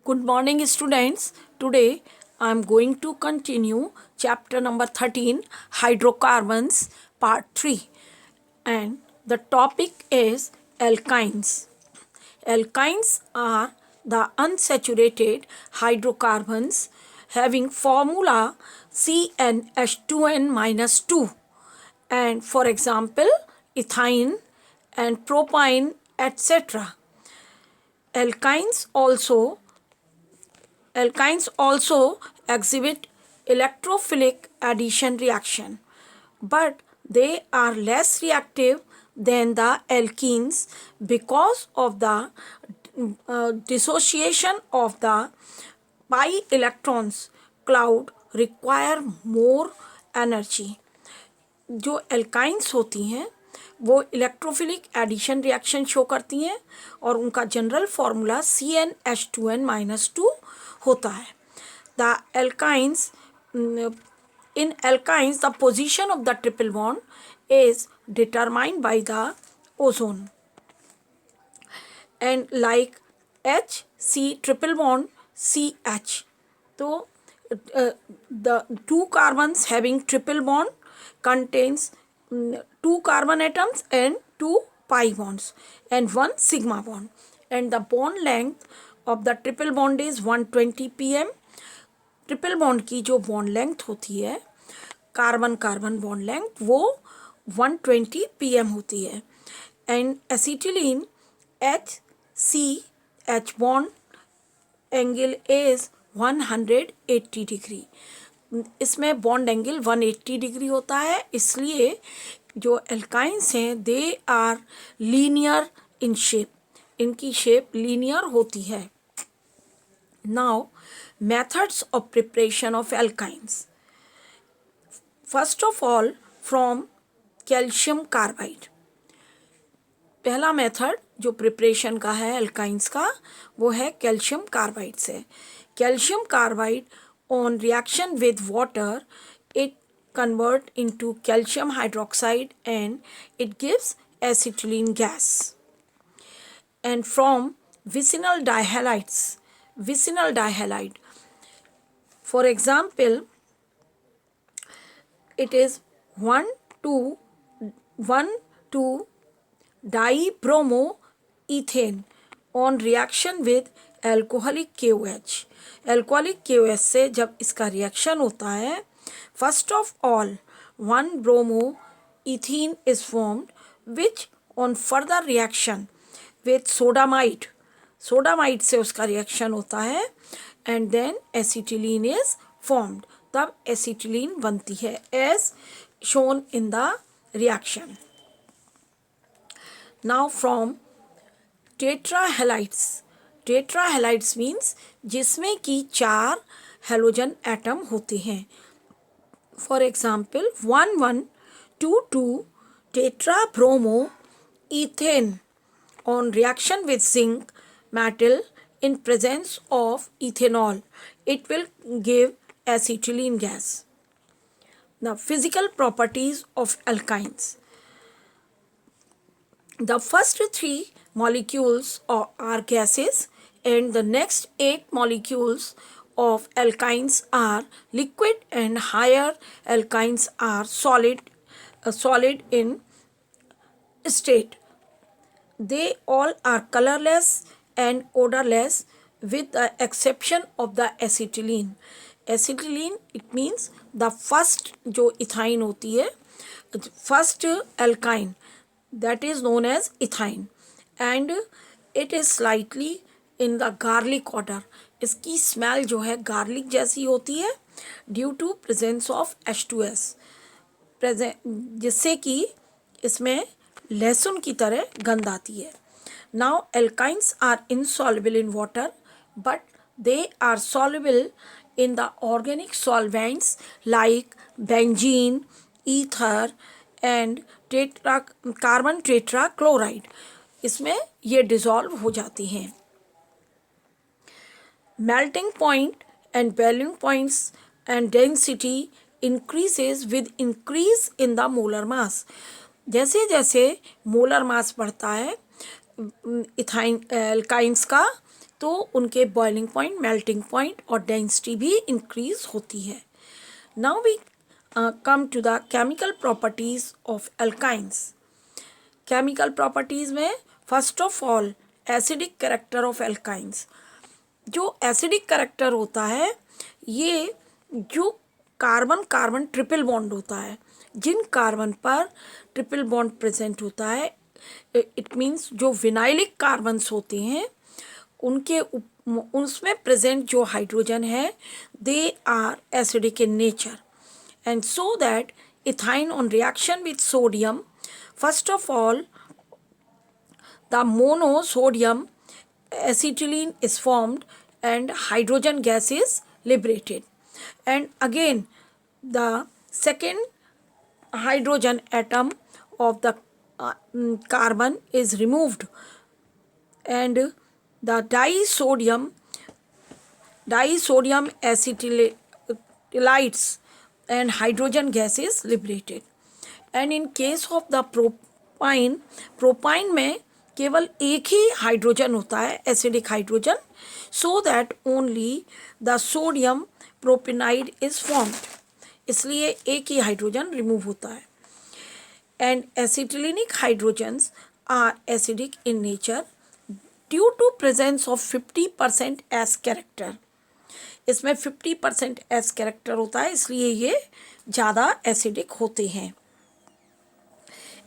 Good morning, students. Today I am going to continue chapter number 13, Hydrocarbons, part 3. And the topic is alkynes. Alkynes are the unsaturated hydrocarbons having formula CnH2n-2. And for example, ethine and propine, etc. Alkynes also exhibit electrophilic addition reaction, but they are less reactive than the alkenes because of the dissociation of the pi electrons cloud require more energy. जो alkynes होती हैं वो electrophilic addition reaction show करती हैं और उनका general formula CnH2n-2 होता है. The alkynes in alkynes the position of the triple bond is determined by the ozone, and like H C triple bond CH. So the two carbons having triple bond contains two carbon atoms and two pi bonds and one sigma bond, and the bond length of the triple bond is 120 pm. Triple bond की जो bond length होती है carbon carbon bond length वो 120 pm होती है. And acetylene HCH bond angle is 180 degree. इसमें bond angle 180 degree होता है, इसलिए जो एल्काइंस हैं they are linear in shape, इनकी शेप लीनियर होती है. Now methods of preparation of alkynes. First of all, from calcium carbide. पहला मेथड जो प्रिपरेशन का है एल्काइंस का वो है कैल्शियम कार्बाइड से. Calcium carbide on reaction with water it convert into calcium hydroxide and it gives acetylene gas. And from vicinal dihalide, for example, it is 1,2-dibromoethane on reaction with alcoholic KOH. Alcoholic KOH से जब इसका reaction होता है, first of all 1-bromoethene is formed, which on further reaction with sodamide से उसका reaction होता है and then acetylene is formed. तब एसिटिलीन बनती है as shown in the reaction. Now from tetrahalides means जिसमें कि 4 हेलोजन एटम होते हैं. For example 1,1,2,2 tetrabromo ethane on reaction with zinc metal in presence of ethanol, it will give acetylene gas. The physical properties of alkynes. The first 3 molecules are gases and the next 8 molecules of alkynes are liquid and higher alkynes are solid in state. They all are colorless and odorless with the exception of the acetylene. Acetylene it means the first जो ethyne होती है, first alkyne that is known as ethine, and it is slightly in the garlic odor. इसकी smell जो है garlic जैसी होती है due to presence of H2S, जिससे कि इसमें लहसुन की तरह गंध आती है. Now alkynes are insoluble in water but they are soluble in the organic solvents like benzene, ether and carbon tetrachloride. इसमें ये डिसॉल्व हो जाती हैं. Melting point and boiling points and density increases with increase in the molar mass. जैसे जैसे molar mass बढ़ता है ethyne alkynes का, तो उनके बॉइलिंग पॉइंट, मेल्टिंग पॉइंट और डेंसिटी भी इंक्रीज होती है. Now we come to the chemical properties of alkynes. Chemical properties में first of all acidic character of alkynes. जो एसिडिक कैरेक्टर होता है, ये जो कार्बन कार्बन ट्रिपल बॉन्ड होता है, जिन कार्बन पर ट्रिपल बॉन्ड प्रेजेंट होता है, इट मीन्स जो विनाइलिक कार्बन्स होते हैं, उनके उसमें प्रेजेंट जो हाइड्रोजन है, they are acidic in nature. And so that ethyne on reaction with sodium, first of all the monosodium acetylene is formed and hydrogen gas is liberated. And again the second hydrogen atom of the carbon is removed, and the disodium acetylides and hydrogen gas is liberated. And in case of the propine में केवल एक ही hydrogen होता है, acidic hydrogen, so that only the sodium propynide is formed. इसलिए एक ही hydrogen remove होता है. And acetylenic hydrogens are acidic in nature due to presence of 50% s character. इसमें 50% एस कैरेक्टर होता है, इसलिए ये ज़्यादा एसिडिक होते हैं.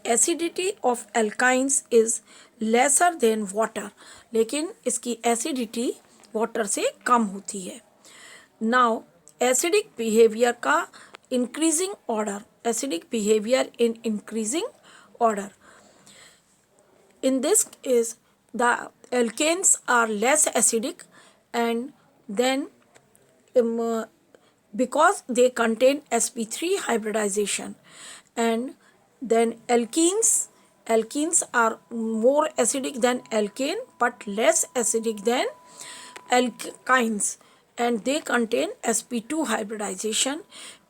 Acidity of alkynes is lesser than water, लेकिन इसकी एसिडिटी वाटर से कम होती है. नाउ एसिडिक बिहेवियर का increasing order, acidic behaviour in increasing order. In this case, the alkanes are less acidic, and then because they contain sp3 hybridization, and then alkenes are more acidic than alkane but less acidic than alkynes, and they contain sp2 hybridization,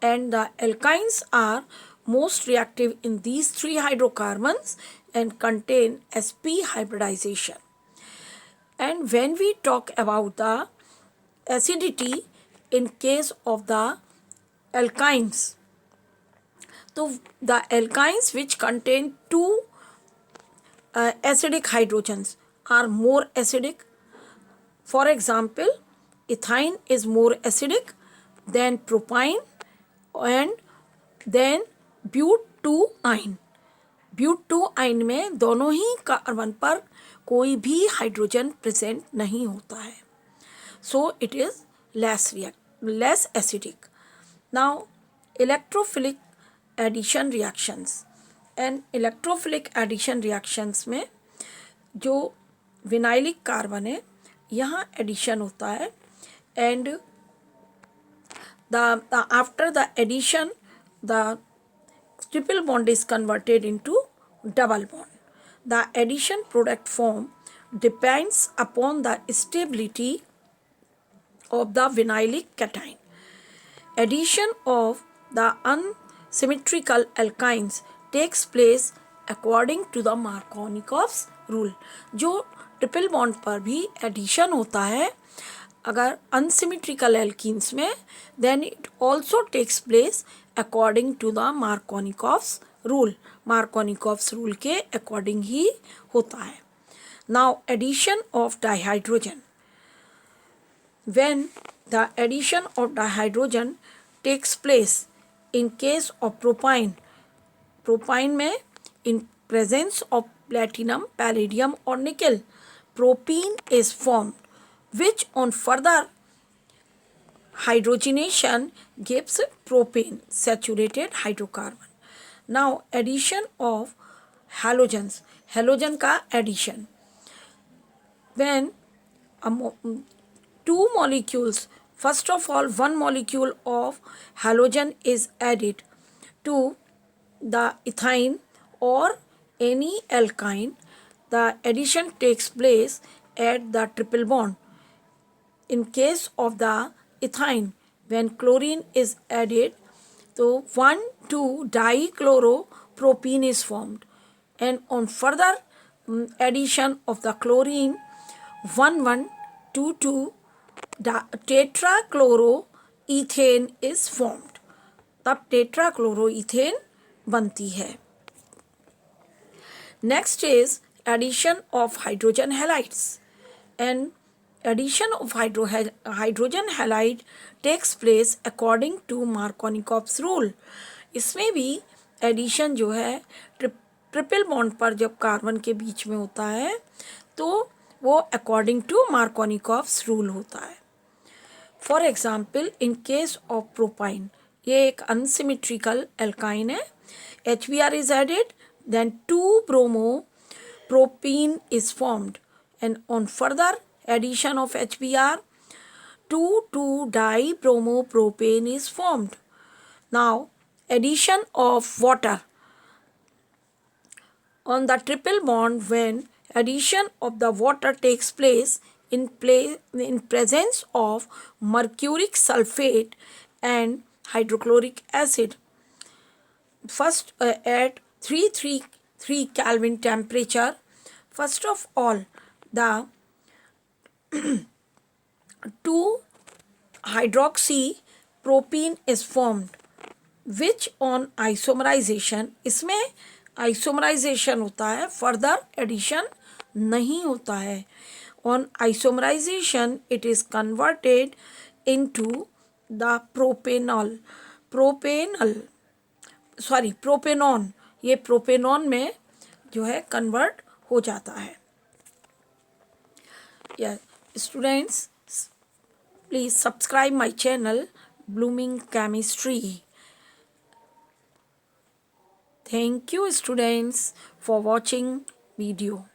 and the alkynes are most reactive in these three hydrocarbons and contain sp hybridization. And when we talk about the acidity in case of the alkynes, so the alkynes which contain two acidic hydrogens are more acidic. For example, ethyne is more acidic than propine and then butene. ब्यूटूआइन में दोनों ही carbon पर कोई भी hydrogen present नहीं होता है, so it is less acidic. Now electrophilic addition reactions. And electrophilic addition reactions में जो विनाइलिक कार्बन है, यहाँ एडिशन होता है, and after the addition the triple bond is converted into double bond. The addition product form depends upon the stability of the vinylic cation. Addition of the unsymmetrical alkynes takes place according to the Markovnikov's rule. जो triple bond पर भी addition होता है अगर unsymmetrical alkenes में, then it also takes place according to the Markovnikov's rule. Markovnikov's rule के according ही होता है. Now addition of dihydrogen. when the addition of dihydrogen takes place in case of propine में in presence of platinum, palladium or nickel, propene is formed which on further hydrogenation gives propane, saturated hydrocarbon. Now addition of halogens, halogen का addition. When two molecules, first of all one molecule of halogen is added to the ethyne or any alkyne, the addition takes place at the triple bond. In case of the ethyne, when chlorine is added, so 1,2-dichloropropene is formed, and on further addition of the chlorine, 1,1 2 tetrachloroethane is formed. तब टेट्राक्लोरोइथेन बनती है. Next is addition of hydrogen halides. And addition of hydrogen halide takes place according to Markovnikov's rule. इसमें भी addition जो है triple bond पर जब carbon के बीच में होता है तो वो अकॉर्डिंग टू मार्कोनिकॉफ्स रूल होता है. For example in case of propyne, ये एक अनसिमेट्रिकल एल्काइन है. HBr is added, then 2-bromopropene is formed, and on further addition of HBr 2,2-dibromopropane is formed. Now addition of water on the triple bond, when addition of the water takes place in presence of mercuric sulfate and hydrochloric acid. First at 333 Kelvin temperature, first of all the 2-hydroxypropene is formed, which on isomerization, इसमें isomerization होता है, further addition नहीं होता है. On isomerization it is converted into the propanone. ये propanone में जो है कन्वर्ट हो जाता है. Students, please subscribe my channel Blooming Chemistry. Thank you students for watching video.